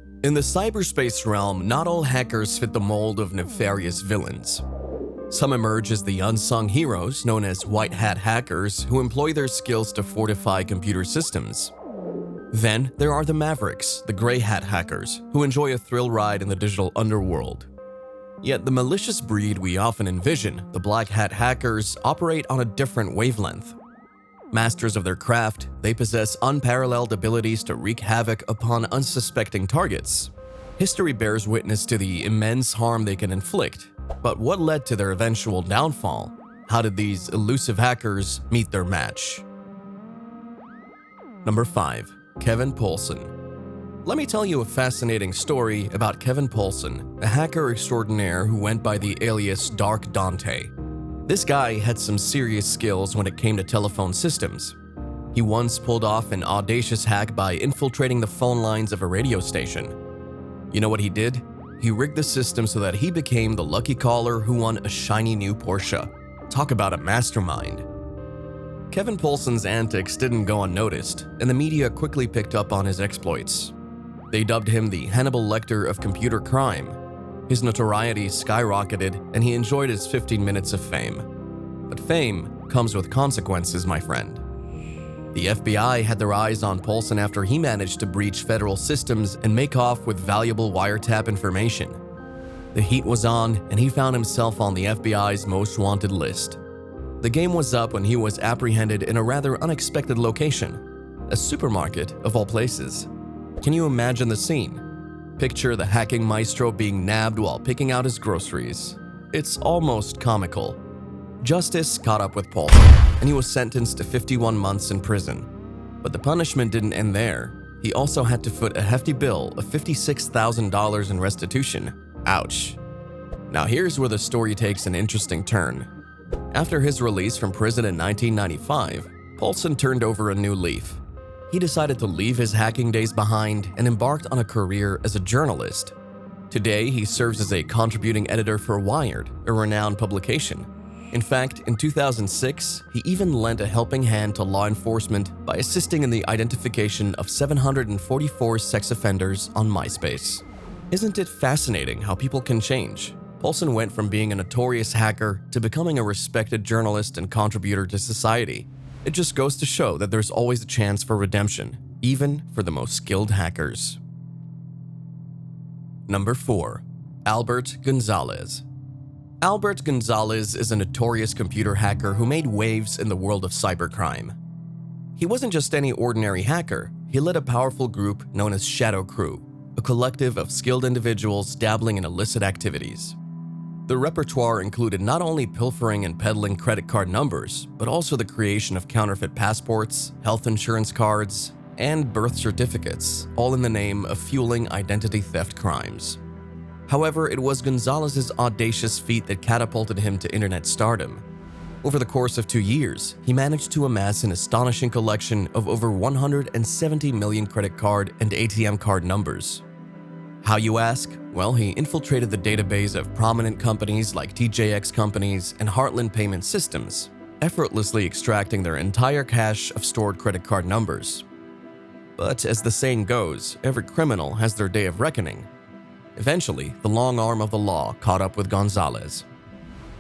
In the cyberspace realm, not all hackers fit the mold of nefarious villains. Some emerge as the unsung heroes, known as white hat hackers, who employ their skills to fortify computer systems. Then there are the mavericks, the gray hat hackers, who enjoy a thrill ride in the digital underworld. Yet the malicious breed we often envision, the black hat hackers, operate on a different wavelength. Masters of their craft, they possess unparalleled abilities to wreak havoc upon unsuspecting targets. History bears witness to the immense harm they can inflict, but what led to their eventual downfall? How did these elusive hackers meet their match? Number 5. Kevin Poulsen. Let me tell you a fascinating story about Kevin Poulsen, a hacker extraordinaire who went by the alias Dark Dante. This guy had some serious skills when it came to telephone systems. He once pulled off an audacious hack by infiltrating the phone lines of a radio station. You know what he did? He rigged the system so that he became the lucky caller who won a shiny new Porsche. Talk about a mastermind. Kevin Poulsen's antics didn't go unnoticed, and the media quickly picked up on his exploits. They dubbed him the Hannibal Lecter of computer crime. His notoriety skyrocketed, and he enjoyed his 15 minutes of fame. But fame comes with consequences, my friend. The FBI had their eyes on Poulsen after he managed to breach federal systems and make off with valuable wiretap information. The heat was on, and he found himself on the FBI's most wanted list. The game was up when he was apprehended in a rather unexpected location, a supermarket of all places. Can you imagine the scene? Picture the hacking maestro being nabbed while picking out his groceries. It's almost comical. Justice caught up with Poulsen, and he was sentenced to 51 months in prison. But the punishment didn't end there. He also had to foot a hefty bill of $56,000 in restitution. Ouch. Now here's where the story takes an interesting turn. After his release from prison in 1995, Poulsen turned over a new leaf. He decided to leave his hacking days behind and embarked on a career as a journalist. Today, he serves as a contributing editor for Wired, a renowned publication. In fact, in 2006, he even lent a helping hand to law enforcement by assisting in the identification of 744 sex offenders on MySpace. Isn't it fascinating how people can change? Poulsen went from being a notorious hacker to becoming a respected journalist and contributor to society. It just goes to show that there's always a chance for redemption, even for the most skilled hackers. Number 4. Albert Gonzalez. Albert Gonzalez is a notorious computer hacker who made waves in the world of cybercrime. He wasn't just any ordinary hacker, he led a powerful group known as SHADOWCREW, a collective of skilled individuals dabbling in illicit activities. The repertoire included not only pilfering and peddling credit card numbers, but also the creation of counterfeit passports, health insurance cards, and birth certificates, all in the name of fueling identity theft crimes. However, it was Gonzalez's audacious feat that catapulted him to internet stardom. Over the course of 2 years, he managed to amass an astonishing collection of over 170 million credit card and ATM card numbers. How, you ask? Well, he infiltrated the database of prominent companies like TJX Companies and Heartland Payment Systems, effortlessly extracting their entire cache of stored credit card numbers. But as the saying goes, every criminal has their day of reckoning. Eventually, the long arm of the law caught up with Gonzalez.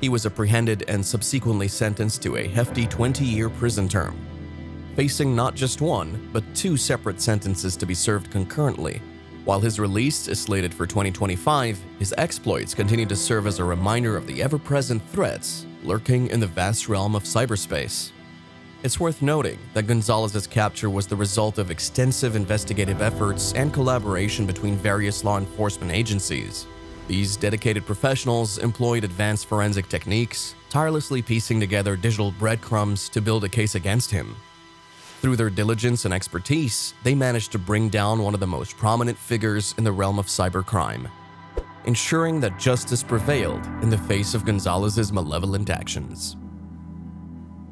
He was apprehended and subsequently sentenced to a hefty 20-year prison term, facing not just one, but 2 separate sentences to be served concurrently. While his release is slated for 2025, his exploits continue to serve as a reminder of the ever-present threats lurking in the vast realm of cyberspace. It's worth noting that Gonzalez's capture was the result of extensive investigative efforts and collaboration between various law enforcement agencies. These dedicated professionals employed advanced forensic techniques, tirelessly piecing together digital breadcrumbs to build a case against him. Through their diligence and expertise, they managed to bring down one of the most prominent figures in the realm of cybercrime, ensuring that justice prevailed in the face of Gonzalez's malevolent actions.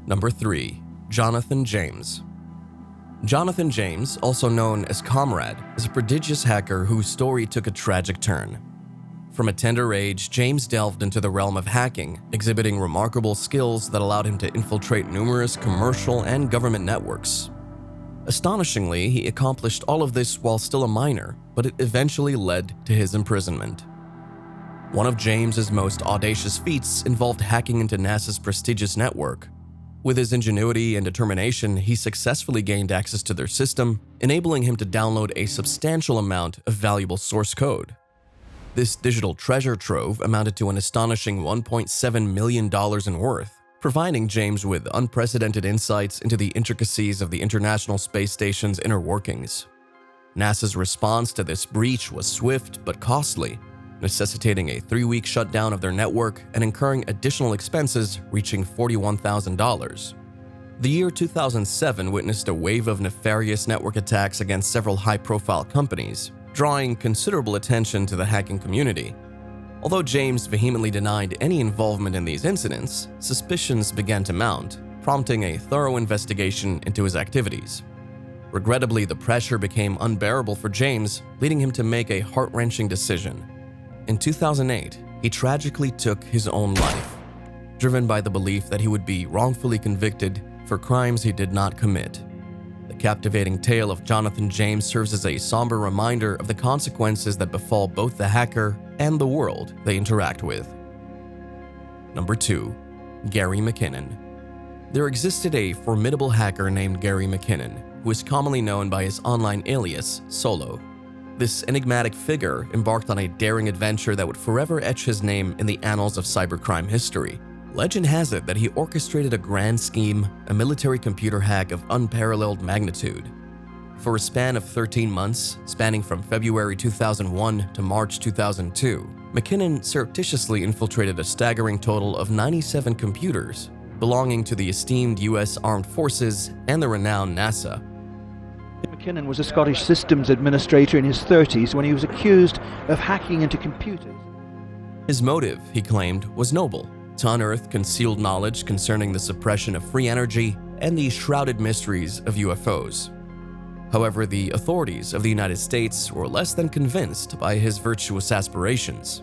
Number 3. Jonathan James. Jonathan James, also known as Comrade, is a prodigious hacker whose story took a tragic turn. From a tender age, James delved into the realm of hacking, exhibiting remarkable skills that allowed him to infiltrate numerous commercial and government networks. Astonishingly, he accomplished all of this while still a minor, but it eventually led to his imprisonment. One of James's most audacious feats involved hacking into NASA's prestigious network. With his ingenuity and determination, he successfully gained access to their system, enabling him to download a substantial amount of valuable source code. This digital treasure trove amounted to an astonishing $1.7 million in worth, providing James with unprecedented insights into the intricacies of the International Space Station's inner workings. NASA's response to this breach was swift but costly, necessitating a 3-week shutdown of their network and incurring additional expenses reaching $41,000. The year 2007 witnessed a wave of nefarious network attacks against several high-profile companies, drawing considerable attention to the hacking community. Although James vehemently denied any involvement in these incidents, suspicions began to mount, prompting a thorough investigation into his activities. Regrettably, the pressure became unbearable for James, leading him to make a heart-wrenching decision. In 2008, he tragically took his own life, driven by the belief that he would be wrongfully convicted for crimes he did not commit. The captivating tale of Jonathan James serves as a somber reminder of the consequences that befall both the hacker and the world they interact with. Number 2. Gary McKinnon. There existed a formidable hacker named Gary McKinnon, who is commonly known by his online alias, Solo. This enigmatic figure embarked on a daring adventure that would forever etch his name in the annals of cybercrime history. Legend has it that he orchestrated a grand scheme, a military computer hack of unparalleled magnitude. For a span of 13 months, spanning from February 2001 to March 2002, McKinnon surreptitiously infiltrated a staggering total of 97 computers belonging to the esteemed U.S. Armed Forces and the renowned NASA. McKinnon was a Scottish systems administrator in his 30s when he was accused of hacking into computers. His motive, he claimed, was noble: to unearth concealed knowledge concerning the suppression of free energy and the shrouded mysteries of UFOs. However, the authorities of the United States were less than convinced by his virtuous aspirations.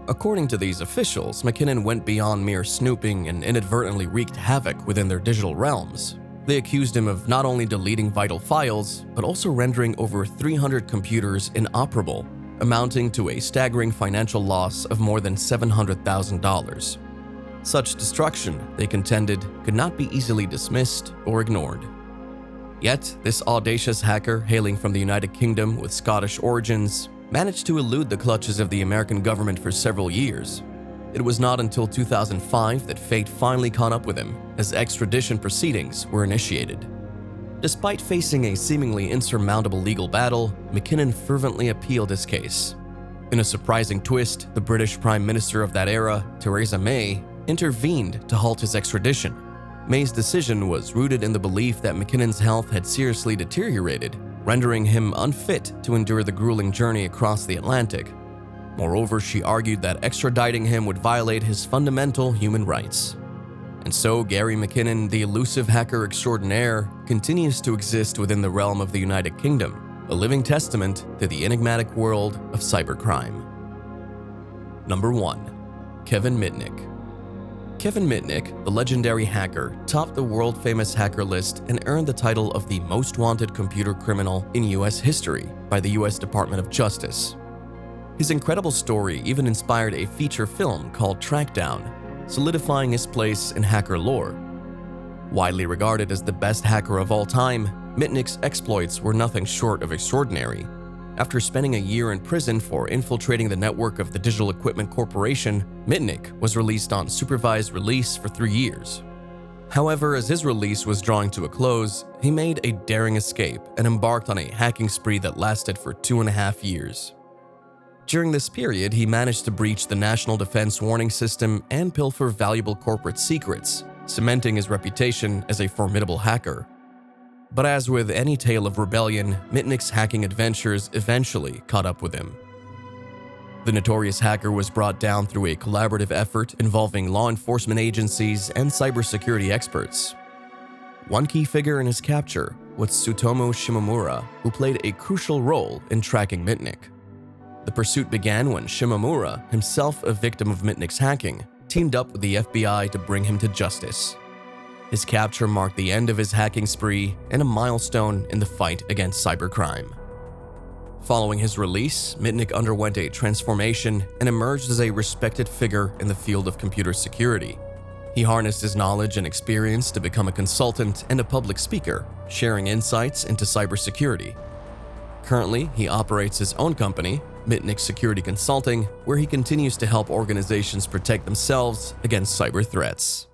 According to these officials, McKinnon went beyond mere snooping and inadvertently wreaked havoc within their digital realms. They accused him of not only deleting vital files, but also rendering over 300 computers inoperable, amounting to a staggering financial loss of more than $700,000. Such destruction, they contended, could not be easily dismissed or ignored. Yet, this audacious hacker, hailing from the United Kingdom with Scottish origins, managed to elude the clutches of the American government for several years. It was not until 2005 that fate finally caught up with him, as extradition proceedings were initiated. Despite facing a seemingly insurmountable legal battle, McKinnon fervently appealed his case. In a surprising twist, the British Prime Minister of that era, Theresa May, intervened to halt his extradition. May's decision was rooted in the belief that McKinnon's health had seriously deteriorated, rendering him unfit to endure the grueling journey across the Atlantic. Moreover, she argued that extraditing him would violate his fundamental human rights. And so Gary McKinnon, the elusive hacker extraordinaire, continues to exist within the realm of the United Kingdom, a living testament to the enigmatic world of cybercrime. Number 1. Kevin Mitnick. Kevin Mitnick, the legendary hacker, topped the world-famous hacker list and earned the title of the most wanted computer criminal in U.S. history by the U.S. Department of Justice. His incredible story even inspired a feature film called Trackdown, solidifying his place in hacker lore. Widely regarded as the best hacker of all time, Mitnick's exploits were nothing short of extraordinary. After spending a year in prison for infiltrating the network of the Digital Equipment Corporation, Mitnick was released on supervised release for 3 years. However, as his release was drawing to a close, he made a daring escape and embarked on a hacking spree that lasted for 2.5 years. During this period, he managed to breach the National Defense Warning System and pilfer valuable corporate secrets, cementing his reputation as a formidable hacker. But as with any tale of rebellion, Mitnick's hacking adventures eventually caught up with him. The notorious hacker was brought down through a collaborative effort involving law enforcement agencies and cybersecurity experts. One key figure in his capture was Tsutomu Shimomura, who played a crucial role in tracking Mitnick. The pursuit began when Shimomura, himself a victim of Mitnick's hacking, teamed up with the FBI to bring him to justice. His capture marked the end of his hacking spree and a milestone in the fight against cybercrime. Following his release, Mitnick underwent a transformation and emerged as a respected figure in the field of computer security. He harnessed his knowledge and experience to become a consultant and a public speaker, sharing insights into cybersecurity. Currently, he operates his own company, MITNICK Security Consulting, where he continues to help organizations protect themselves against cyber threats.